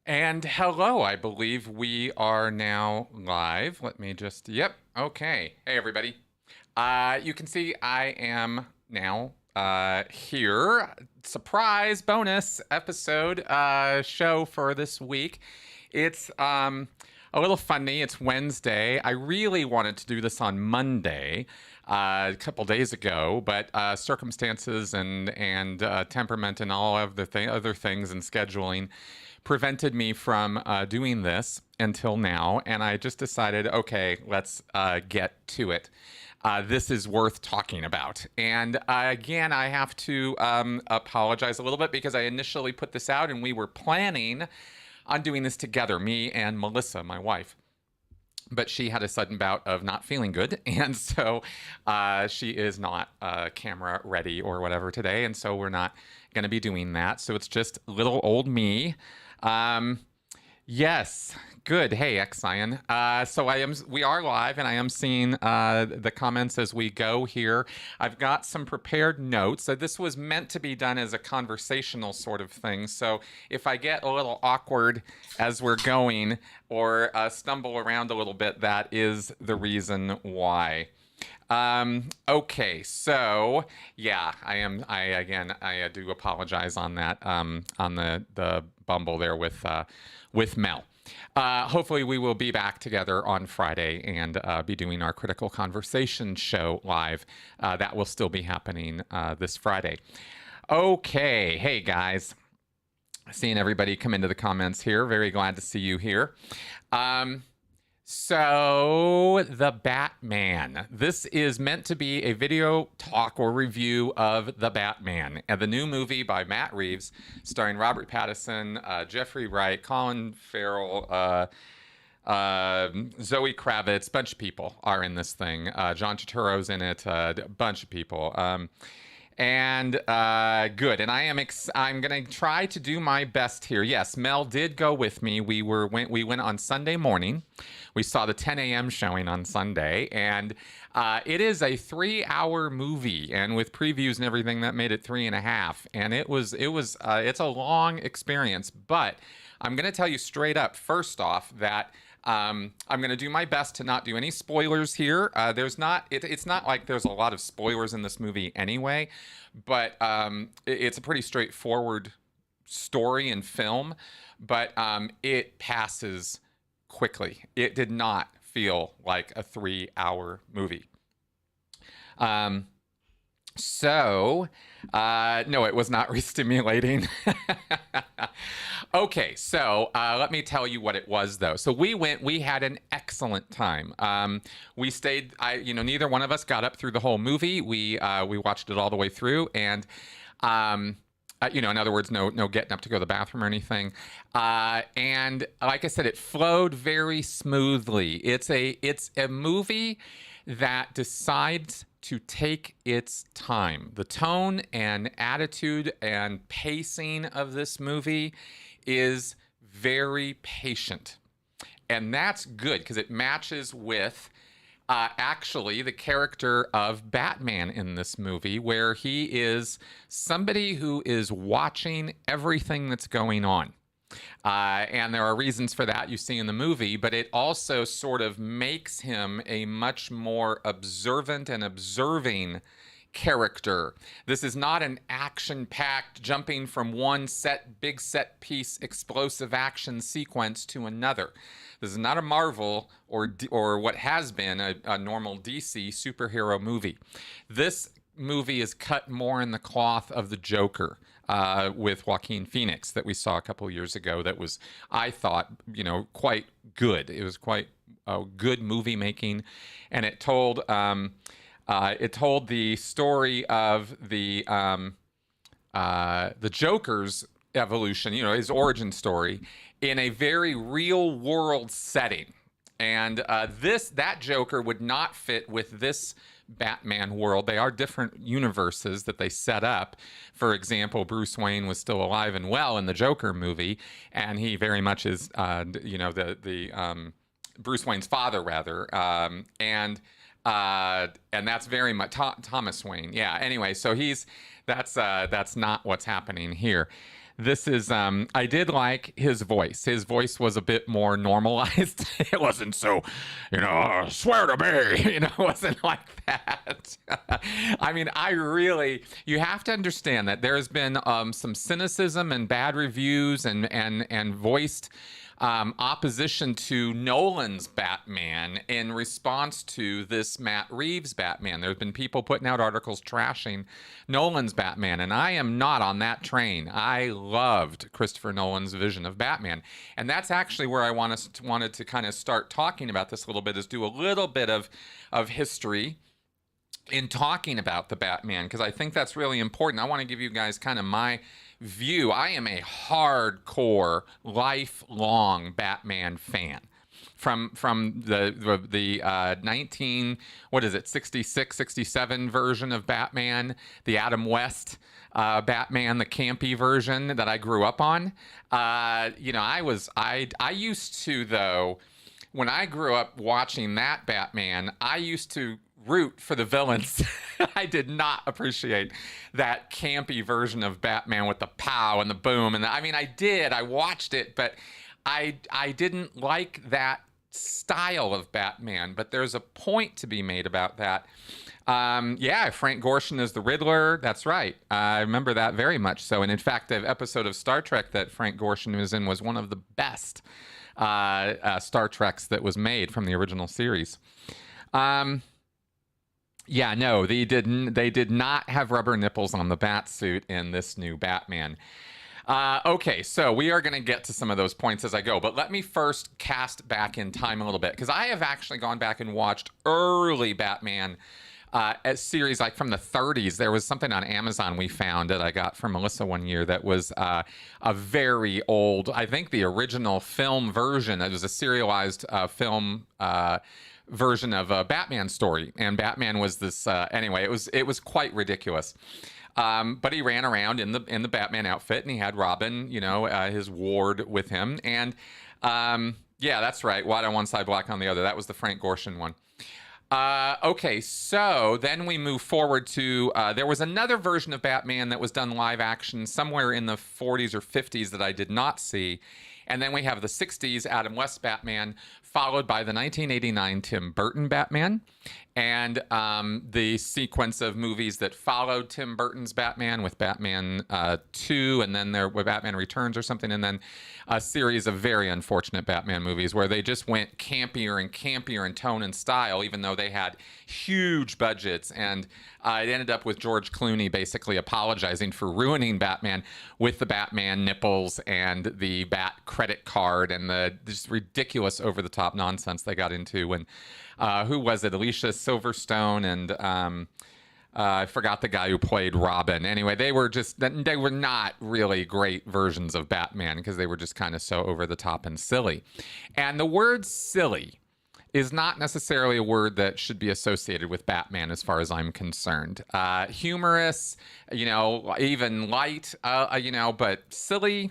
And hello, I believe we are now live. Let me just, yep, okay. Hey, everybody. You can see I am now here. Surprise bonus episode show for this week. It's a little funny. It's Wednesday. I really wanted to do this on Monday. A couple days ago, but circumstances and temperament and all of the other things and scheduling prevented me from doing this until now, and I just decided, okay, let's get to it. This is worth talking about. And again, I have to apologize a little bit because I initially put this out and we were planning on doing this together, me and Melissa, my wife. But she had a sudden bout of not feeling good, and so she is not camera ready or whatever today, and so we're not going to be doing that. So it's just little old me. Yes, good. Hey, Xion. We are live, and I am seeing the comments as we go here. I've got some prepared notes. So this was meant to be done as a conversational sort of thing. So if I get a little awkward as we're going or stumble around a little bit, that is the reason why. Okay, so yeah, I do apologize on that, on the bumble there with Mel. Hopefully we will be back together on Friday and be doing our Critical Conversation show live. That will still be happening this Friday. Okay, hey guys. Seeing everybody come into the comments here. Very glad to see you here. So, The Batman. This is meant to be a video talk or review of The Batman, the new movie by Matt Reeves, starring Robert Pattison, Jeffrey Wright, Colin Farrell, Zoe Kravitz. Bunch of people are in this thing. John Turturro's in it. A bunch of people. And good. And I'm gonna try to do my best here. Yes, Mel did go with me. We went on Sunday morning. We saw the 10 a.m. showing on Sunday, and it is a 3-hour movie, and with previews and everything, that made it 3.5. And it's a long experience. But I'm gonna tell you straight up, first off, that I'm going to do my best to not do any spoilers here. It's not like there's a lot of spoilers in this movie anyway, but it's a pretty straightforward story and film, but it passes quickly. It did not feel like a 3-hour movie. No, it was not re-stimulating. Okay, so let me tell you what it was, though. So we had an excellent time. We stayed, neither one of us got up through the whole movie. We watched it all the way through, and in other words, no getting up to go to the bathroom or anything. And like I said, it flowed very smoothly. It's a movie that decides to take its time. The tone and attitude and pacing of this movie is very patient. And that's good because it matches with actually the character of Batman in this movie, where he is somebody who is watching everything that's going on. And there are reasons for that you see in the movie, but it also sort of makes him a much more observant and observing character. This is not an action-packed jumping from one big set piece explosive action sequence to another. This is not a Marvel or what has been a normal DC superhero movie. This movie is cut more in the cloth of the Joker with Joaquin Phoenix that we saw a couple years ago. That was, I thought, quite good. It was quite good movie making, and it told the story of the Joker's evolution, his origin story, in a very real world setting. And that Joker would not fit with this Batman world. They are different universes that they set up. For example, Bruce Wayne was still alive and well in the Joker movie, and he very much is, the Bruce Wayne's father, rather, and that's very much Thomas Wayne. Yeah. Anyway, so that's not what's happening here. This is I did like his voice. His voice was a bit more normalized. It wasn't so, swear to me, it wasn't like that. I mean, you have to understand that there has been some cynicism and bad reviews and voiced opposition to Nolan's Batman in response to this Matt Reeves Batman. There have been people putting out articles trashing Nolan's Batman, and I am not on that train. I loved Christopher Nolan's vision of Batman, and that's actually where I wanted to kind of start talking about this a little bit, is do a little bit of history in talking about the Batman, because I think that's really important. I want to give you guys kind of my view. I am a hardcore, lifelong Batman fan. From the 66, 67 version of Batman, the Adam West Batman, the campy version that I grew up on. I used to, though, when I grew up watching that Batman, I used to root for the villains. I did not appreciate that campy version of Batman with the pow and the boom. And I did. I watched it, but I didn't like that style of Batman. But there's a point to be made about that. Frank Gorshin is the Riddler. That's right. I remember that very much so. And in fact, the episode of Star Trek that Frank Gorshin was in was one of the best Star Treks that was made from the original series. They did not have rubber nipples on the bat suit in this new Batman. Okay, so we are going to get to some of those points as I go, but let me first cast back in time a little bit, because I have actually gone back and watched early Batman a series like from the 30s. There was something on Amazon we found that I got from Melissa one year that was a very old, I think the original film version. It was a serialized film version of a Batman story, and Batman was this anyway, it was quite ridiculous. But he ran around in the Batman outfit, and he had Robin, his ward with him. And that's right, white on one side, black on the other. That was the Frank Gorshin one. Okay, so then we move forward to there was another version of Batman that was done live action somewhere in the 40s or 50s that I did not see. And then we have the 60s Adam West Batman, followed by the 1989 Tim Burton Batman, and the sequence of movies that followed Tim Burton's Batman with Batman 2, and then there were Batman Returns or something, and then a series of very unfortunate Batman movies where they just went campier and campier in tone and style, even though they had huge budgets. And it ended up with George Clooney basically apologizing for ruining Batman with the Batman nipples and the Bat credit card and the just ridiculous over-the-top nonsense they got into when who was it? Alicia Silverstone and I forgot the guy who played Robin. Anyway, they were not really great versions of Batman because they were just kind of so over the top and silly. And the word silly is not necessarily a word that should be associated with Batman as far as I'm concerned. Humorous, even light, but silly,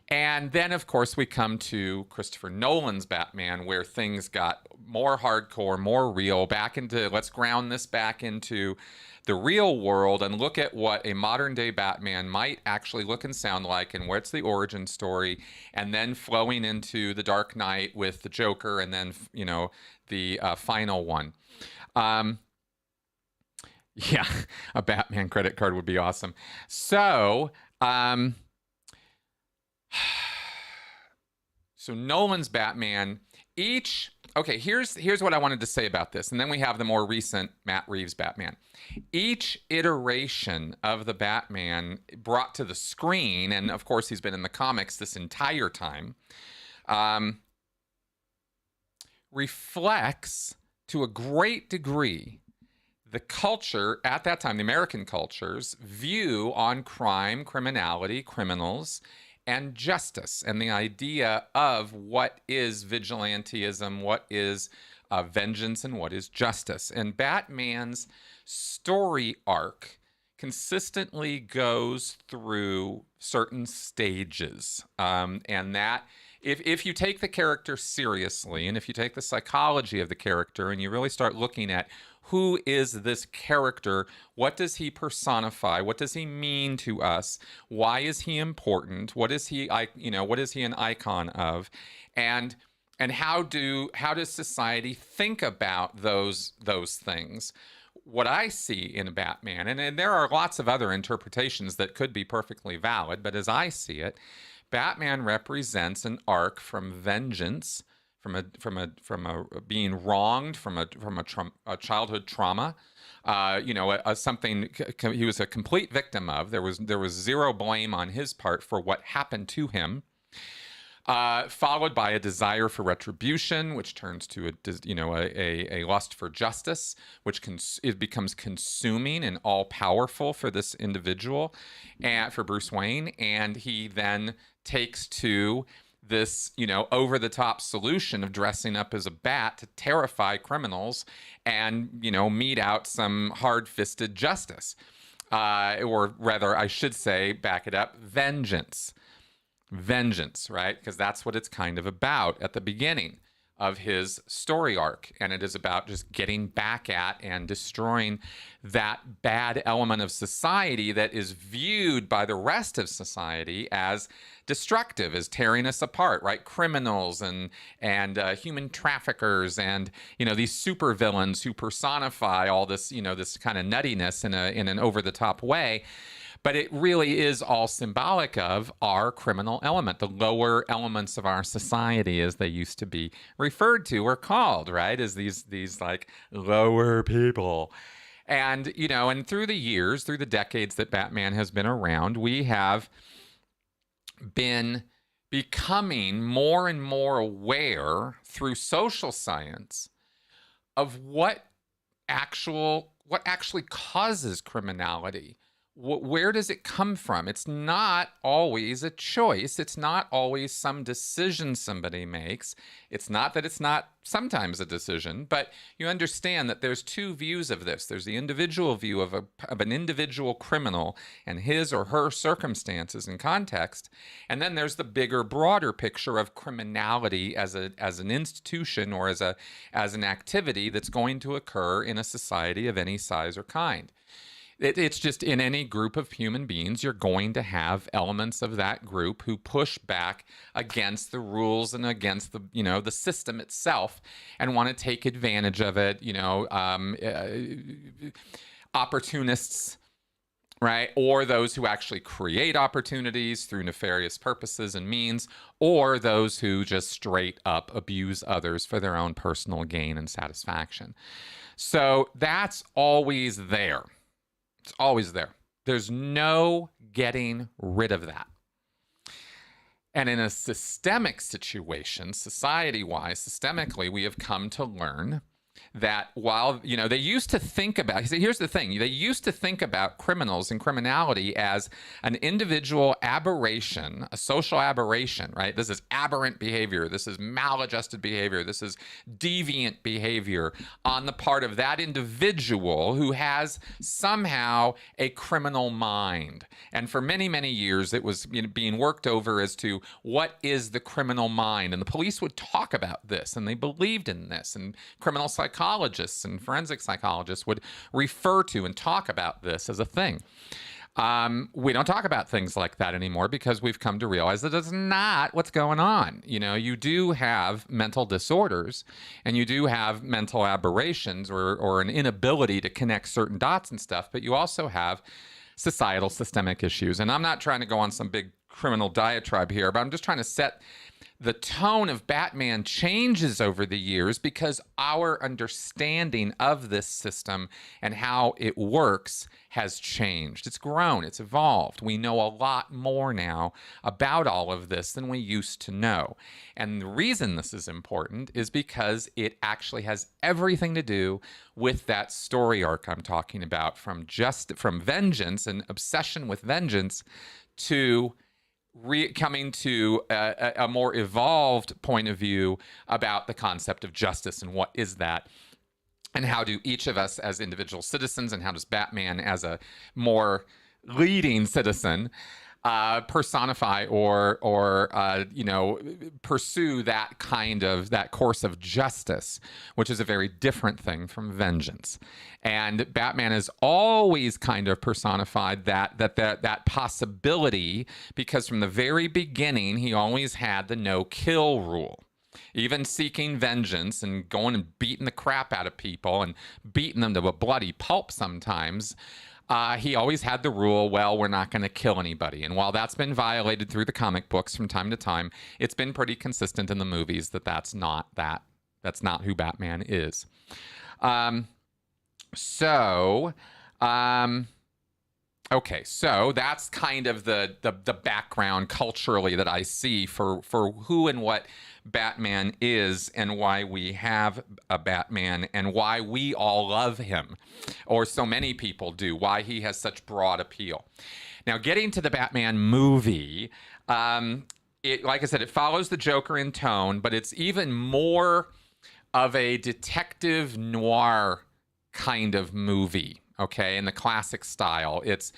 And then, of course, we come to Christopher Nolan's Batman, where things got more hardcore, more real, let's ground this back into the real world and look at what a modern day Batman might actually look and sound like, and what's the origin story, and then flowing into The Dark Knight with the Joker, and then, the final one. A Batman credit card would be awesome. So, so Nolan's Batman, here's what I wanted to say about this, and then we have the more recent Matt Reeves Batman. Each iteration of the Batman brought to the screen, and of course he's been in the comics this entire time, reflects to a great degree the culture at that time, the American culture's view on crime, criminality, criminals, and justice, and the idea of what is vigilantism, what is vengeance, and what is justice. And Batman's story arc consistently goes through certain stages, and that if you take the character seriously, and if you take the psychology of the character and you really start looking at who is this character, what does he personify, what does he mean to us, why is he important, what is he, what is he an icon of, and how does society think about those things? What I see in Batman, and there are lots of other interpretations that could be perfectly valid, but as I see it, Batman represents an arc from vengeance, from a being wronged, from a childhood trauma, something he was a complete victim of. There was zero blame on his part for what happened to him. Followed by a desire for retribution, which turns to a lust for justice, which it becomes consuming and all powerful for this individual, and for Bruce Wayne, and he then takes to this over the top solution of dressing up as a bat to terrify criminals and mete out some hard-fisted justice, or rather, I should say, back it up, vengeance. Vengeance, right? Because that's what it's kind of about at the beginning of his story arc. And it is about just getting back at and destroying that bad element of society that is viewed by the rest of society as destructive, as tearing us apart, right? Criminals and human traffickers and, these super villains who personify all this, this kind of nuttiness in an over-the-top way. But it really is all symbolic of our criminal element, the lower elements of our society, as they used to be referred to or called, right? As these like lower people. And, and through the years, through the decades that Batman has been around, we have been becoming more and more aware through social science of what actually causes criminality. Where does it come from? It's not always a choice. It's not always some decision somebody makes. It's not that it's not sometimes a decision, but you understand that there's two views of this. There's the individual view of an individual criminal and his or her circumstances and context, and then there's the bigger, broader picture of criminality as an institution or as an activity that's going to occur in a society of any size or kind. It's just in any group of human beings, you're going to have elements of that group who push back against the rules and against the system itself and want to take advantage of it. Opportunists, right? Or those who actually create opportunities through nefarious purposes and means, or those who just straight up abuse others for their own personal gain and satisfaction. So that's always there. It's always there. There's no getting rid of that. And in a systemic situation, society-wise, systemically, we have come to learn that while, they used to think about, here's the thing, they used to think about criminals and criminality as an individual aberration, a social aberration, right? This is aberrant behavior. This is maladjusted behavior. This is deviant behavior on the part of that individual who has somehow a criminal mind. And for many, many years, it was being worked over as to what is the criminal mind. And the police would talk about this, and they believed in this, and criminal psychologists and forensic psychologists would refer to and talk about this as a thing. We don't talk about things like that anymore because we've come to realize that it's not what's going on. You do have mental disorders and you do have mental aberrations or an inability to connect certain dots and stuff, but you also have societal systemic issues. And I'm not trying to go on some big criminal diatribe here, but I'm just trying to set the tone of Batman changes over the years because our understanding of this system and how it works has changed. It's grown, it's evolved. We know a lot more now about all of this than we used to know. And the reason this is important is because it actually has everything to do with that story arc I'm talking about, from vengeance and obsession with vengeance to coming to a more evolved point of view about the concept of justice and what is that, and how do each of us as individual citizens, and how does Batman as a more leading citizen personify or pursue that course of justice, which is a very different thing from vengeance. And Batman has always kind of personified that possibility, because from the very beginning he always had the no kill rule. Even seeking vengeance and going and beating the crap out of people and beating them to a bloody pulp sometimes, he always had the rule, well, we're not going to kill anybody. And while that's been violated through the comic books from time to time, it's been pretty consistent in the movies that's not who Batman is. Okay, so that's kind of the background culturally that I see for who and what Batman is, and why we have a Batman, and why we all love him, or so many people do, why he has such broad appeal. Now, getting to the Batman movie, like I said, it follows the Joker in tone, but it's even more of a detective noir kind of movie. Okay, in the classic style. It's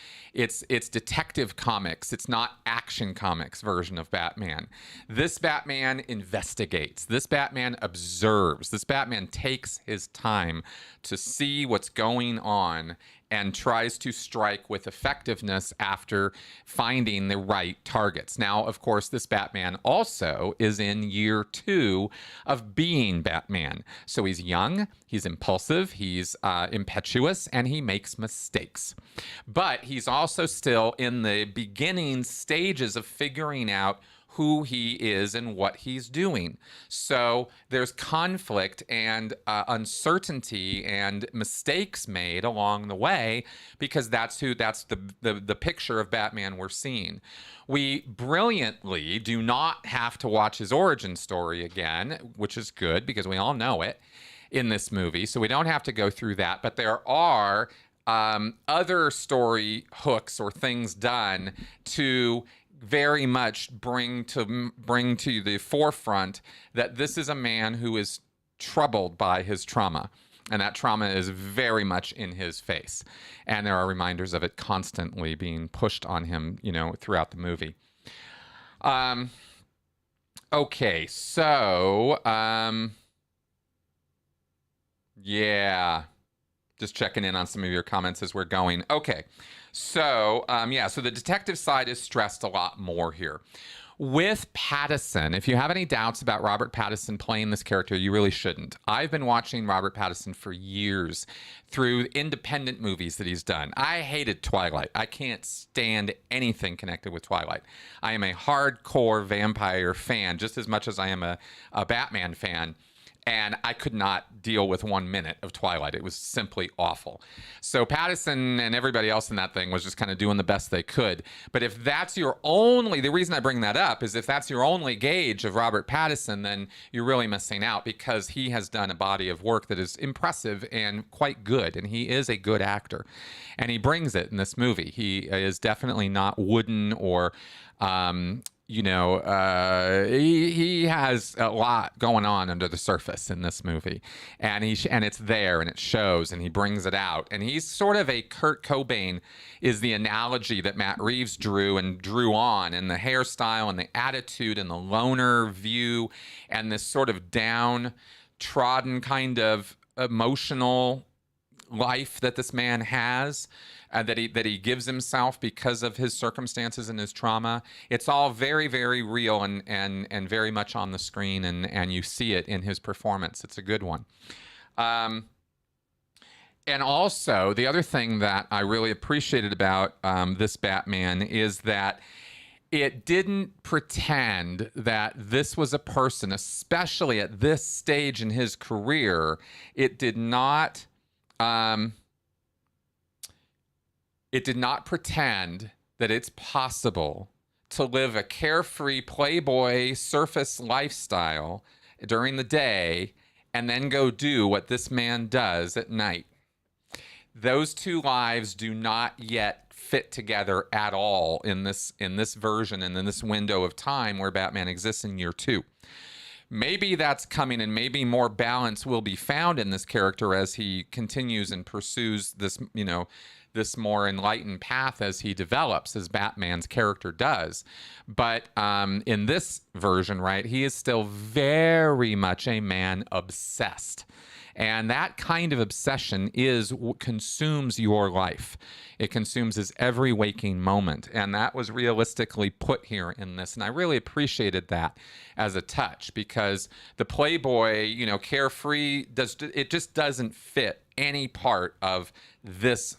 detective comics. It's not action comics version of Batman. This Batman investigates. This Batman observes. This Batman takes his time to see what's going on and tries to strike with effectiveness after finding the right targets. Now, of course, this Batman also is in year 2 of being Batman. So he's young, he's impulsive, he's impetuous, and he makes mistakes. But he's also still in the beginning stages of figuring out who he is and what he's doing. So there's conflict and uncertainty and mistakes made along the way, because that's the picture of Batman we're seeing. We brilliantly do not have to watch his origin story again, which is good because we all know it in this movie. So we don't have to go through that, but there are other story hooks or things done to very much bring to the forefront that this is a man who is troubled by his trauma, and that trauma is very much in his face, and there are reminders of it constantly being pushed on him, throughout the movie. Okay, so yeah, just checking in on some of your comments as we're going. Okay. So, so the detective side is stressed a lot more here. With Pattison, if you have any doubts about Robert Pattison playing this character, you really shouldn't. I've been watching Robert Pattison for years through independent movies that he's done. I hated Twilight. I can't stand anything connected with Twilight. I am a hardcore vampire fan, just as much as I am a Batman fan. And I could not deal with 1 minute of Twilight. It was simply awful. So Pattison and everybody else in that thing was just kind of doing the best they could. But if that's the reason I bring that up is if that's your only gauge of Robert Pattison, then you're really missing out, because he has done a body of work that is impressive and quite good. And he is a good actor. And he brings it in this movie. He is definitely not wooden or he has a lot going on under the surface in this movie, and it's there and it shows, and he brings it out. And he's sort of a Kurt Cobain is the analogy that Matt Reeves drew on, and the hairstyle and the attitude and the loner view and this sort of downtrodden kind of emotional life that this man has. That he gives himself because of his circumstances and his trauma. It's all very, very real and very much on the screen, and you see it in his performance. It's a good one. And also, the other thing that I really appreciated about this Batman is that it didn't pretend that this was a person, especially at this stage in his career. It did not pretend that it's possible to live a carefree playboy surface lifestyle during the day and then go do what this man does at night. Those two lives do not yet fit together at all in this version and in this window of time where Batman exists in year 2. Maybe that's coming, and maybe more balance will be found in this character as he continues and pursues this, this more enlightened path as he develops, as Batman's character does. But in this version, right, he is still very much a man obsessed. And that kind of obsession is what consumes your life. It consumes his every waking moment. And that was realistically put here in this. And I really appreciated that as a touch, because the Playboy, you know, carefree, it just doesn't fit any part of this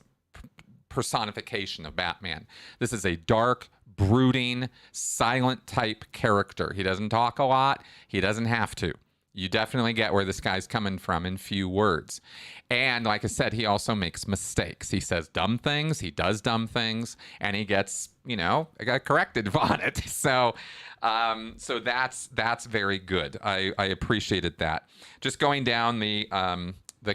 personification of Batman. This is a dark, brooding, silent type character. He doesn't talk a lot. He doesn't have to. You definitely get where this guy's coming from in few words. And like I said, he also makes mistakes. He says dumb things, he does dumb things, and he gets, you know, corrected on it. So that's very good. I appreciated that. Just going down the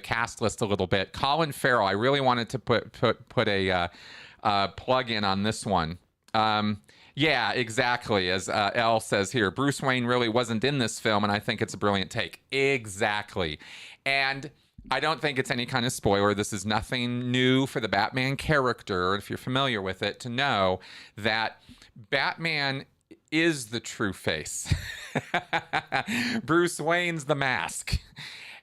cast list a little bit. Colin Farrell, I really wanted to put a plug in on this one. Yeah, exactly. As Elle says here, Bruce Wayne really wasn't in this film, and I think it's a brilliant take. Exactly. And I don't think it's any kind of spoiler. This is nothing new for the Batman character, if you're familiar with it, to know that Batman is the true face. Bruce Wayne's the mask.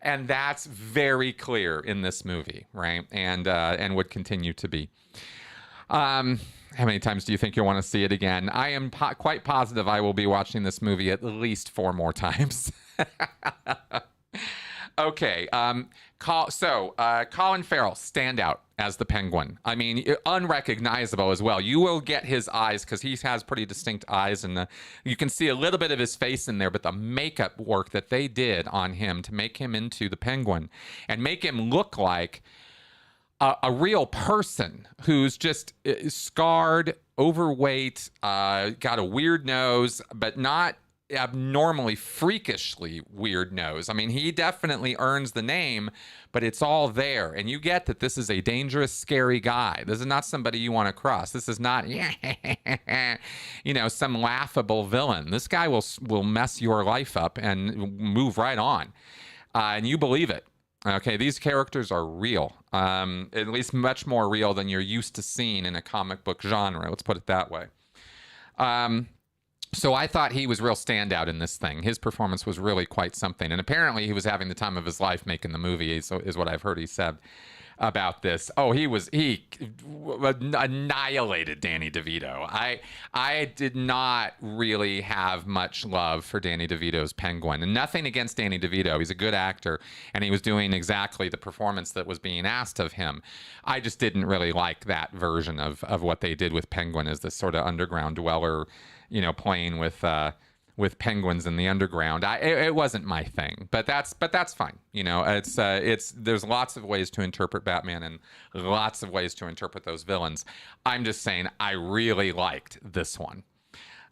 And that's very clear in this movie, right? And would continue to be. How many times do you think you'll want to see it again? I am quite positive I will be watching this movie at least 4 more times. Okay. Colin Farrell, standout as the Penguin. I mean, unrecognizable as well. You will get his eyes because he has pretty distinct eyes, and you can see a little bit of his face in there, but the makeup work that they did on him to make him into the Penguin and make him look like a real person who's just scarred, overweight, got a weird nose, but not abnormally, freakishly weird nose. I mean, he definitely earns the name, but it's all there. And you get that this is a dangerous, scary guy. This is not somebody you want to cross. This is not, you know, some laughable villain. This guy will mess your life up and move right on. And you believe it. Okay, these characters are real, at least much more real than you're used to seeing in a comic book genre. Let's put it that way. So I thought he was real standout in this thing. His performance was really quite something. And apparently he was having the time of his life making the movie, is what I've heard he said about this. Oh, he annihilated Danny DeVito. I did not really have much love for Danny DeVito's Penguin, and nothing against Danny DeVito. He's a good actor, and he was doing exactly the performance that was being asked of him. I just didn't really like that version of what they did with Penguin as this sort of underground dweller, you know, playing with penguins in the underground. It wasn't my thing, but that's fine. You know, there's lots of ways to interpret Batman and lots of ways to interpret those villains. I'm just saying I really liked this one.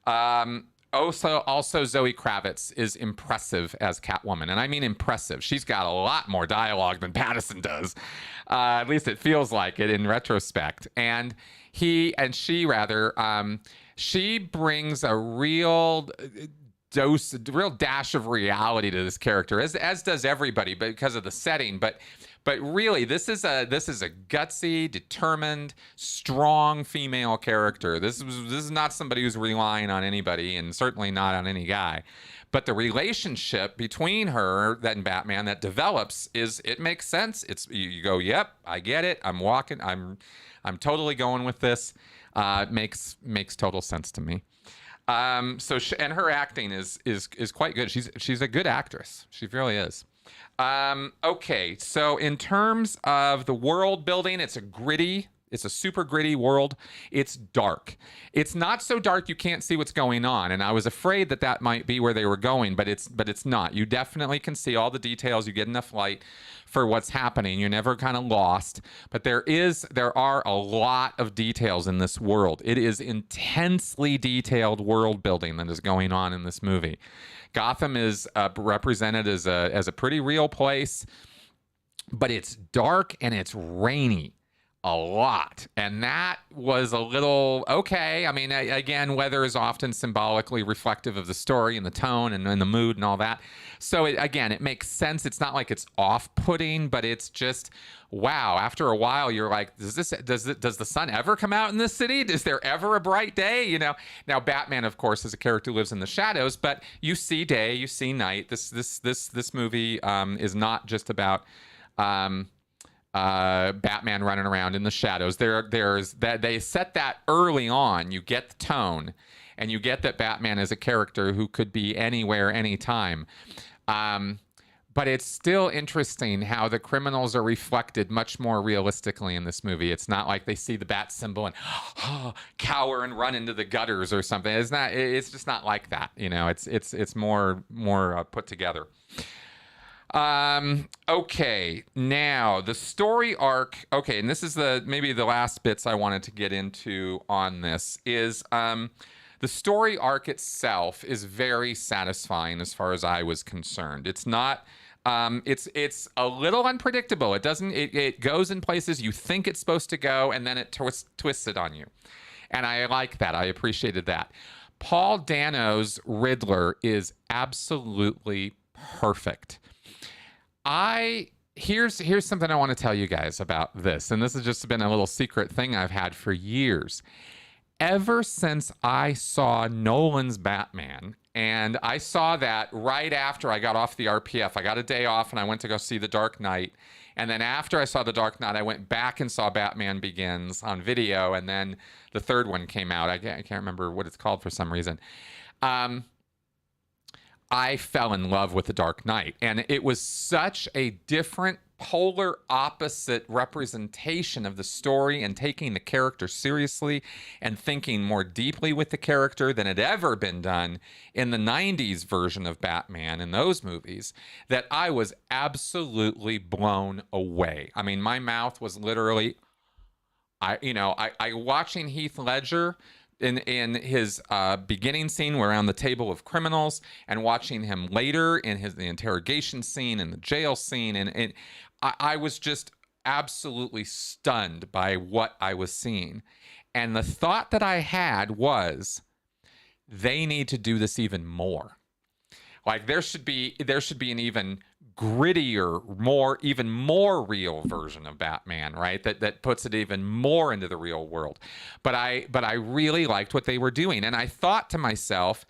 Also, Zoe Kravitz is impressive as Catwoman, and I mean impressive. She's got a lot more dialogue than Pattison does. At least it feels like it in retrospect. And she brings a real dash of reality to this character, as does everybody, but because of the setting. But really, this is a gutsy, determined, strong female character. This is not somebody who's relying on anybody, and certainly not on any guy. But the relationship between her and Batman that develops it makes sense. You go, yep, I get it. I'm walking. I'm totally going with this. It makes total sense to me. And her acting is quite good. She's a good actress. She really is. Okay, so in terms of the world building, it's a super gritty world. It's dark. It's not so dark you can't see what's going on, and I was afraid that might be where they were going, but it's not. You definitely can see all the details. You get enough light for what's happening. You're never kind of lost, but there are a lot of details in this world. It is intensely detailed world building that is going on in this movie. Gotham is represented as a pretty real place, but it's dark and it's rainy. a lot. And that was a little okay. I mean, again, weather is often symbolically reflective of the story and the tone and the mood and all that. So again, it makes sense. It's not like it's off-putting, but it's just, wow. After a while, you're like, does the sun ever come out in this city? Is there ever a bright day? You know. Now, Batman, of course, is a character who lives in the shadows, but you see day, you see night. This movie is not just about Batman running around in the shadows. There's that they set that early on. You get the tone, and you get that Batman is a character who could be anywhere, anytime. But it's still interesting how the criminals are reflected much more realistically in this movie. It's not like they see the bat symbol and cower and run into the gutters or something. It's not. It's just not like that. You know. It's more put together. Okay, now the story arc. Okay, and this is maybe the last bits I wanted to get into on this is the story arc itself is very satisfying as far as I was concerned. It's not. It's a little unpredictable. It goes in places you think it's supposed to go, and then it twists it on you. And I like that. I appreciated that. Paul Dano's Riddler is absolutely perfect. Here's something I want to tell you guys about this, and this has just been a little secret thing I've had for years. Ever since I saw Nolan's Batman, and I saw that right after I got off the RPF. I got a day off and I went to go see The Dark Knight. And then after I saw The Dark Knight, I went back and saw Batman Begins on video, and then the third one came out. I can't remember what it's called for some reason. I fell in love with The Dark Knight, and it was such a different, polar opposite representation of the story and taking the character seriously and thinking more deeply with the character than had ever been done in the 90s version of Batman in those movies, that I was absolutely blown away. I mean, my mouth was literally, I watching Heath Ledger in his beginning scene, we're on the table of criminals, and watching him later in the interrogation scene and the jail scene, and I was just absolutely stunned by what I was seeing. And the thought that I had was, they need to do this even more. Like there should be an even grittier, even more real version of Batman, right? That puts it even more into the real world. But I really liked what they were doing, and I thought to myself,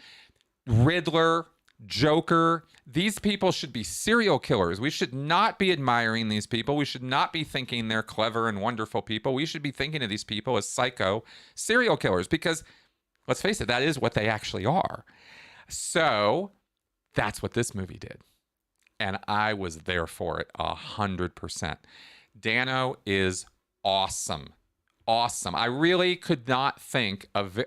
Riddler, Joker, these people should be serial killers. We should not be admiring these people. We should not be thinking they're clever and wonderful people. We should be thinking of these people as psycho serial killers, because let's face it, that is what they actually are. So that's what this movie did. And I was there for it 100%. Dano is awesome. Awesome. I really could not think of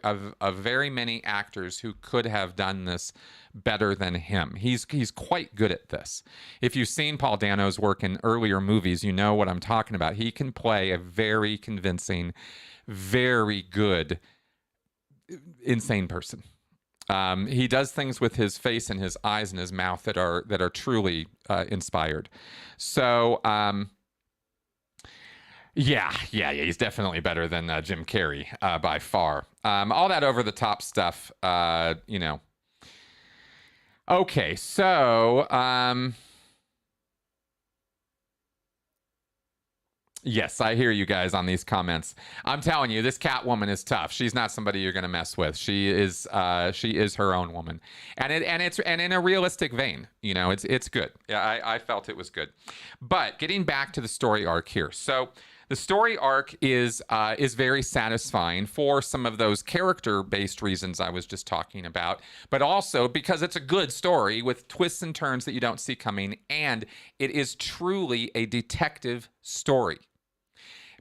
very many actors who could have done this better than him. He's quite good at this. If you've seen Paul Dano's work in earlier movies, you know what I'm talking about. He can play a very convincing, very good, insane person. He does things with his face and his eyes and his mouth that are truly inspired. So, yeah, he's definitely better than Jim Carrey by far. All that over the top stuff, Okay, so yes, I hear you guys on these comments. I'm telling you, this Catwoman is tough. She's not somebody you're going to mess with. She is her own woman, and in a realistic vein. It's good. Yeah, I felt it was good. But getting back to the story arc here, so the story arc is very satisfying for some of those character-based reasons I was just talking about, but also because it's a good story with twists and turns that you don't see coming, and it is truly a detective story.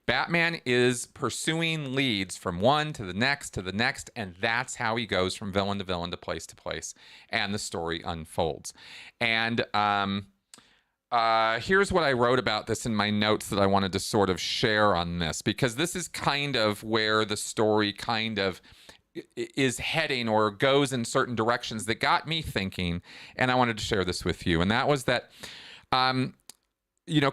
Batman is pursuing leads from one to the next, and that's how he goes from villain to villain to place, and the story unfolds. And here's what I wrote about this in my notes that I wanted to sort of share on this, because this is kind of where the story kind of is heading or goes in certain directions that got me thinking, and I wanted to share this with you. And that was that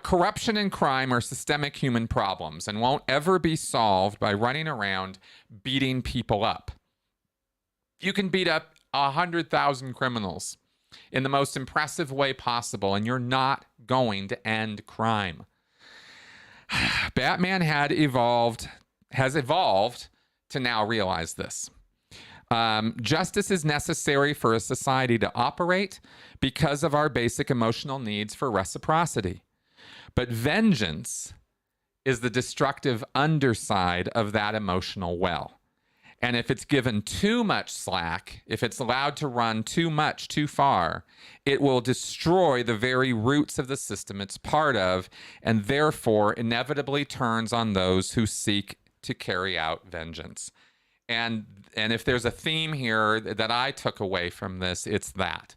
corruption and crime are systemic human problems and won't ever be solved by running around beating people up. You can beat up 100,000 criminals in the most impressive way possible, and you're not going to end crime. Batman has evolved to now realize this. Justice is necessary for a society to operate because of our basic emotional needs for reciprocity. But vengeance is the destructive underside of that emotional well. And if it's given too much slack, if it's allowed to run too much, too far, it will destroy the very roots of the system it's part of, and therefore inevitably turns on those who seek to carry out vengeance. And if there's a theme here that I took away from this, it's that.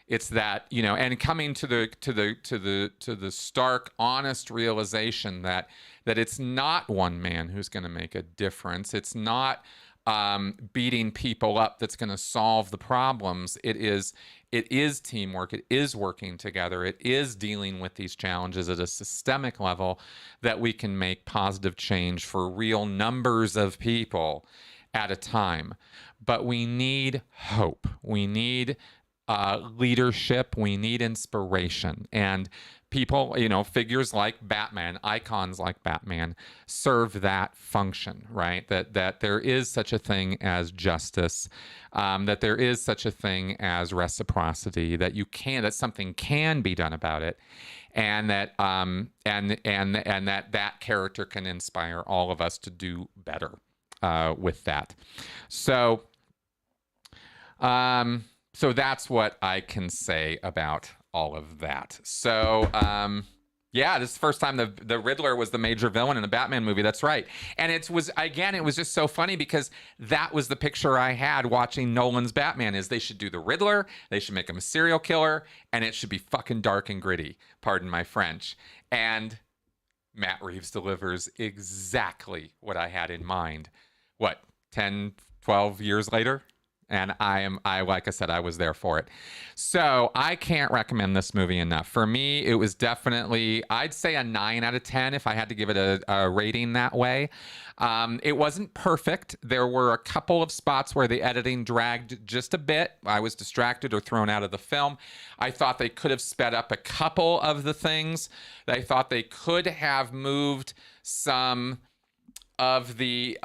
It's that, and coming to the stark, honest realization that it's not one man who's going to make a difference. It's not beating people up that's going to solve the problems. It is teamwork. It is working together. It is dealing with these challenges at a systemic level that we can make positive change for real numbers of people at a time. But we need hope. We need leadership. We need inspiration. And people, figures like Batman, icons like Batman, serve that function, right? That there is such a thing as justice, that there is such a thing as reciprocity, that something can be done about it, and that that character can inspire all of us to do better with that. So that's what I can say about all of that. So, this is the first time the Riddler was the major villain in a Batman movie. That's right. And it was just so funny because that was the picture I had watching Nolan's Batman is they should do the Riddler, they should make him a serial killer, and it should be fucking dark and gritty. Pardon my French. And Matt Reeves delivers exactly what I had in mind. 10, 12 years later? And like I said, I was there for it. So I can't recommend this movie enough. For me, it was definitely, I'd say a 9 out of 10 if I had to give it a rating that way. It wasn't perfect. There were a couple of spots where the editing dragged just a bit. I was distracted or thrown out of the film. I thought they could have sped up a couple of the things. I thought they could have moved some of the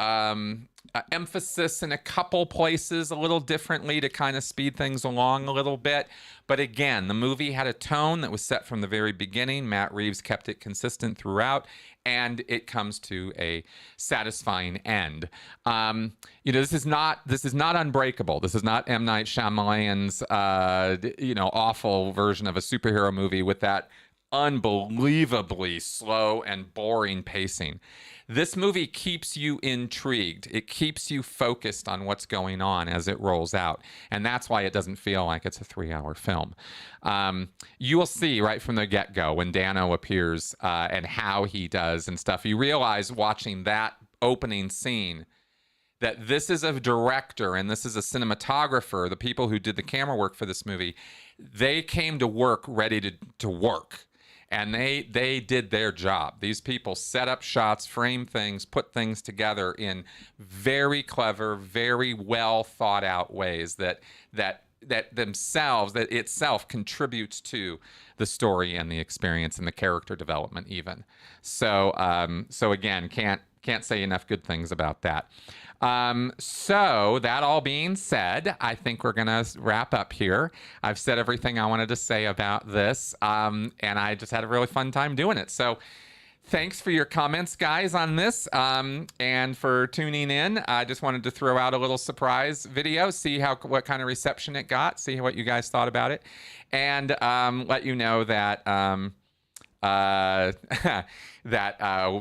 emphasis in a couple places a little differently to kind of speed things along a little bit. But again, the movie had a tone that was set from the very beginning. Matt Reeves kept it consistent throughout, and it comes to a satisfying end. This is not Unbreakable. This is not M. Night Shyamalan's awful version of a superhero movie with that unbelievably slow and boring pacing. This movie keeps you intrigued. It keeps you focused on what's going on as it rolls out. And that's why it doesn't feel like it's a 3-hour film. You will see right from the get-go when Dano appears and how he does and stuff. You realize watching that opening scene that this is a director and this is a cinematographer, the people who did the camera work for this movie, they came to work ready to work. And they did their job. These people set up shots, frame things, put things together in very clever, very well thought out ways that itself contributes to the story and the experience and the character development even. So again, can't say enough good things about that. So that all being said, I think we're going to wrap up here. I've said everything I wanted to say about this, and I just had a really fun time doing it. So thanks for your comments, guys, on this, and for tuning in. I just wanted to throw out a little surprise video, see what kind of reception it got, see what you guys thought about it, and let you know that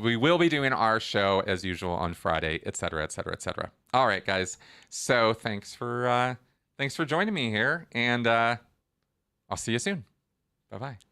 we will be doing our show as usual on Friday, et cetera, et cetera, et cetera. All right, guys. So thanks for joining me here, and I'll see you soon. Bye-bye.